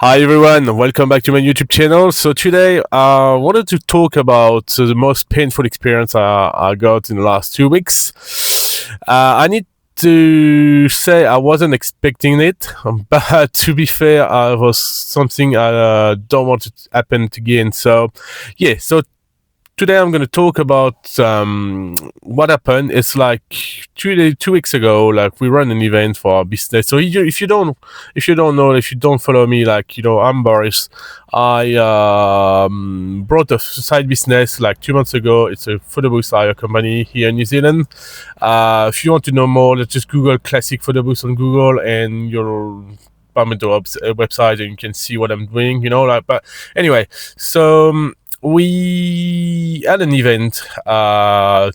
Hi everyone, welcome back to my YouTube channel. So today I wanted to talk about the most painful experience I got in the last 2 weeks. I need to say I wasn't expecting it, but to be fair, it was something I don't want to happen again. So today I'm going to talk about what happened. It's like 2 weeks ago. Like we run an event for our business. So if you don't know, if you don't follow me, I'm Boris. I brought a side business like 2 months ago. It's a photo booth hire company here in New Zealand. If you want to know more, let's just Google classic photo booth on Google, and you'll bump into a website and you can see what I'm doing. But anyway, so. We had an event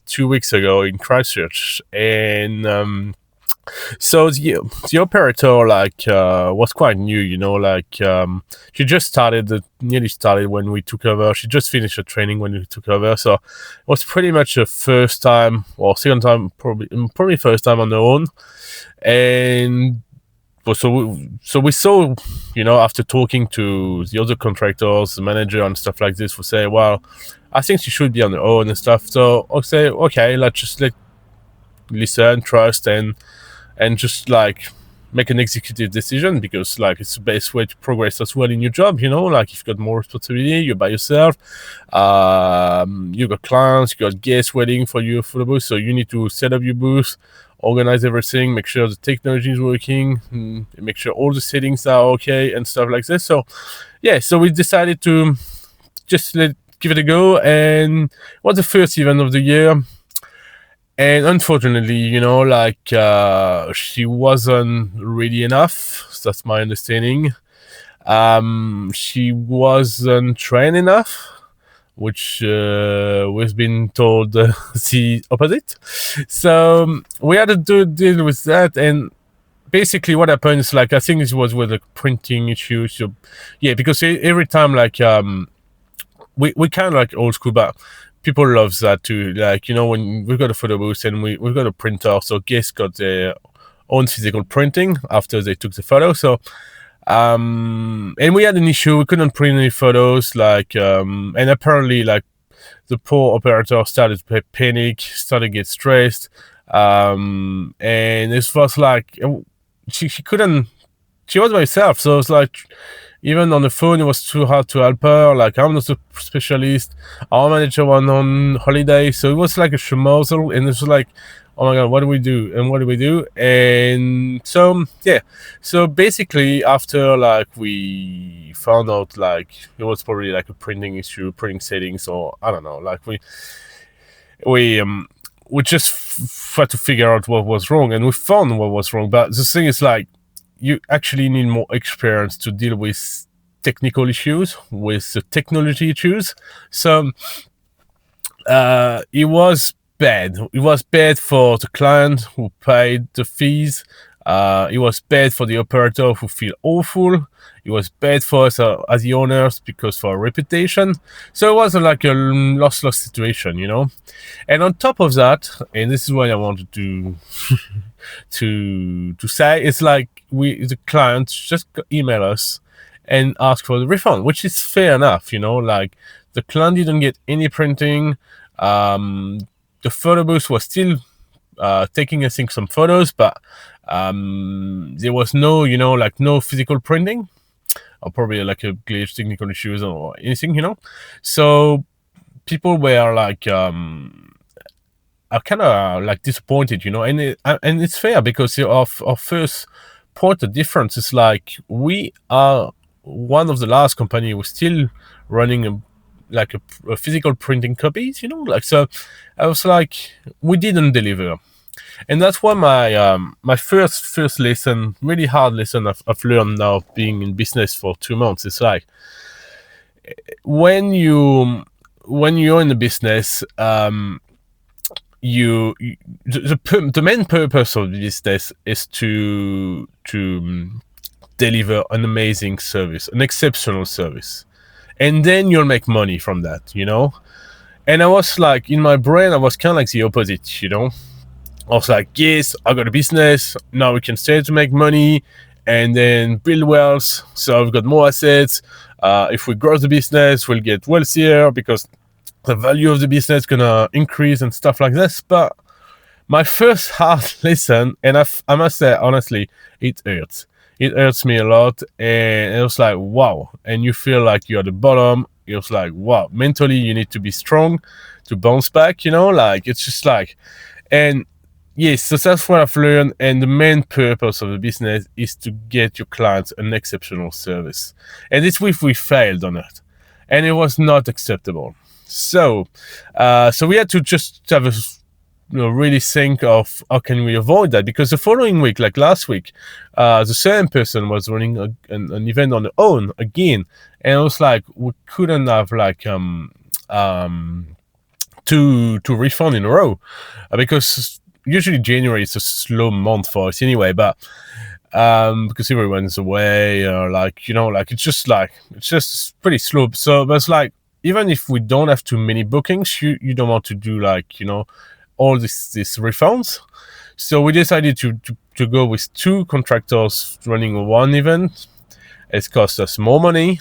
2 weeks ago in Christchurch, and so the operator was quite new. She just started, nearly started when we took over. She just finished her training when we took over, so it was pretty much the first time or second time, probably first time on her own, and. So we saw, after talking to the other contractors, the manager and stuff like this, we say, well, I think she should be on her own and stuff. So I'll say, okay, let's listen, trust, and just make an executive decision, because it's the best way to progress as well in your job. If you've got more responsibility, you're by yourself. You got clients, you got guests waiting for you for the booth, so you need to set up your booth, organize everything, make sure the technology is working, make sure all the settings are okay and stuff like this. So we decided to just give it a go, and it was the first event of the year. And unfortunately, she wasn't ready enough. That's my understanding. She wasn't trained enough, which we've been told the opposite. So we had to deal with that, and basically what happened is, I think this was with the printing issue. So because every time we kind of old school, but people love that too. When we've got a photo booth and we've got a printer, so guests got their own physical printing after they took the photo. So and we had an issue. We couldn't print any photos. And apparently, the poor operator started to panic, started to get stressed, and it was she couldn't. She was by herself, so it's even on the phone, it was too hard to help her. I'm not a specialist. Our manager went on holiday, so it was like a schmozzle, and it was oh my god, what do we do? And what do we do? And so basically, after we found out it was probably a printing issue, printing settings, or I don't know. We just had to figure out what was wrong, and we found what was wrong. But the thing is, you actually need more experience to deal with technical issues, with the technology issues. So it was bad. It was bad for the client who paid the fees. It was bad for the operator who feel awful. It was bad for us as the owners, because for our reputation. So it was a loss situation, And on top of that, and this is what I wanted to to say, it's the clients just email us and ask for the refund, which is fair enough, the client didn't get any printing. The photo booth was still taking, I think, some photos, but there was no, no physical printing, or probably a glitch, technical issues, or anything, So people were are kind of disappointed, and it's fair, because our first point of difference is we are one of the last company who's still running a physical printing copies, so I was we didn't deliver. And that's why my first lesson, really hard lesson I've learned now, being in business for 2 months, is when you're in the business, the main purpose of the business is to deliver an amazing service, an exceptional service, and then you'll make money from that, And I was in my brain, I was kind of the opposite, I was yes, I got a business, now we can start to make money, and then build wealth. So we've got more assets. If we grow the business, we'll get wealthier because the value of the business is gonna increase and stuff like this. But my first hard lesson, and I must say honestly, it hurts. It hurts me a lot, and it was like wow. And you feel like you're at the bottom. It was like wow. Mentally, you need to be strong to bounce back. Like it's just like, and yes, so that's what I've learned. And the main purpose of the business is to get your clients an exceptional service. And it's if we failed on it, and it was not acceptable. So we had to just have a really think of how can we avoid that, because the following week, like last week, the same person was running an event on their own again, and it was like we couldn't have like two refund in a row, because usually January is a slow month for us anyway, but because everyone's away, or like it's just pretty slow. So that's like, even if we don't have too many bookings, you don't want to do like all these refunds. So we decided to go with two contractors running one event. It's cost us more money,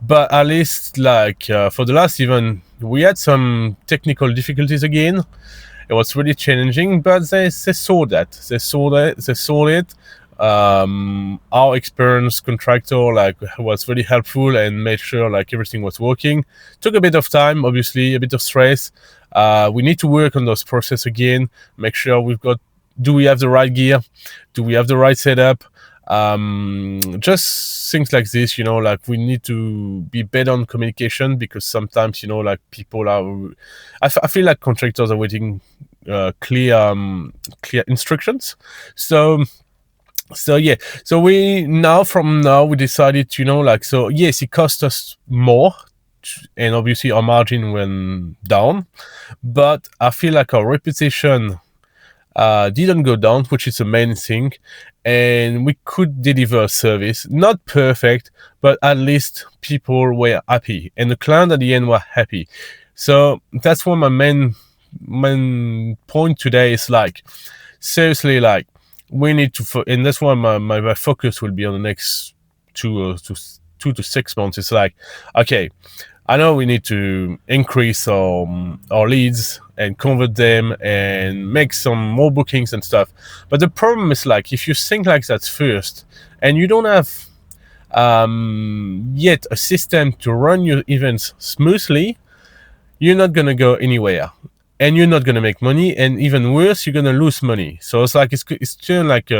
but at least like for the last event, we had some technical difficulties again. It was really challenging, but they saw that. They saw it. Our experienced contractor like was really helpful and made sure like everything was working. Took a bit of time, obviously, a bit of stress. We need to work on those process again. Make sure do we have the right gear? Do we have the right setup? Just things like this, like we need to be better on communication, because sometimes, like people are, I feel like contractors are waiting clear instructions. So yeah, so we decided, so yes, it cost us more, and obviously our margin went down, but I feel like our reputation didn't go down, which is the main thing, and we could deliver a service, not perfect, but at least people were happy, and the client at the end were happy. So that's what my main point today is, like, seriously, like, we need to, and that's why my focus will be on the next 2 to 6 months. It's like, okay, I know we need to increase our leads and convert them and make some more bookings and stuff. But the problem is, like, if you think like that first and you don't have yet a system to run your events smoothly, you're not going to go anywhere. And you're not going to make money, and even worse, you're going to lose money. So it's like it's turned like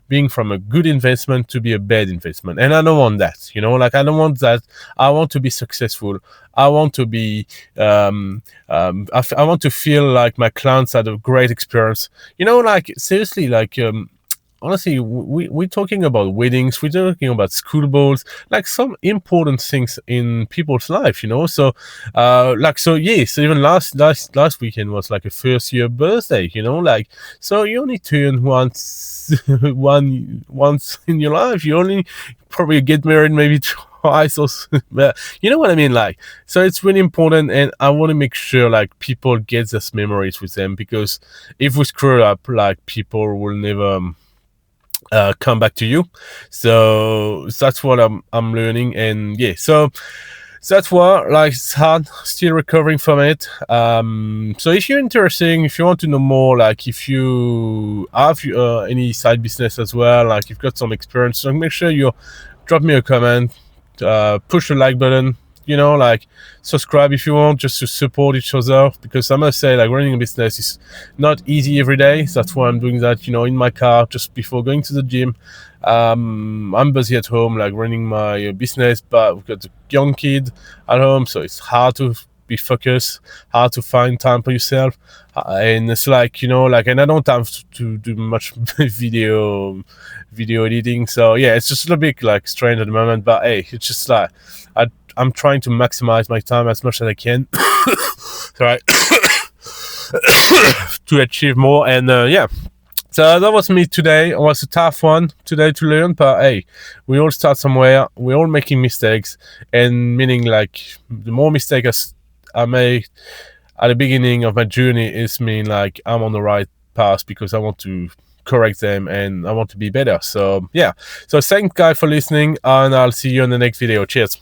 being from a good investment to be a bad investment, and I don't want that. Like, I don't want that. I want to be successful. I want to be. I want to feel like my clients had a great experience. Like, seriously, like. Honestly, we're talking about weddings, we're talking about school balls, like some important things in people's life, So, so even last weekend was like a first year birthday, like, so you only turn once, once in your life. You only probably get married maybe twice, or, but you know what I mean? Like, so it's really important, and I want to make sure like people get those memories with them, because if we screw up, like, people will never come back to you. So that's what I'm learning, and yeah, so that's what, like, it's hard, still recovering from it. So if you're interested, if you want to know more, like, if you have any side business as well, like you've got some experience, so make sure you drop me a comment, push the like button, like, subscribe if you want, just to support each other, because I must say, like, running a business is not easy every day. So that's why I'm doing that, in my car just before going to the gym. I'm busy at home, like, running my business, but we've got a young kid at home, so it's hard to be focused, hard to find time for yourself, and it's like, like, and I don't have to do much video editing. So yeah, it's just a little bit like strange at the moment, but hey, it's just like I'm trying to maximize my time as much as I can right to achieve more. And yeah, so that was me today. It was a tough one today to learn, but hey, we all start somewhere. We're all making mistakes, and meaning, like, the more mistakes I make at the beginning of my journey is mean like I'm on the right path, because I want to correct them, and I want to be better. So yeah. So thanks, guys, for listening, and I'll see you in the next video. Cheers.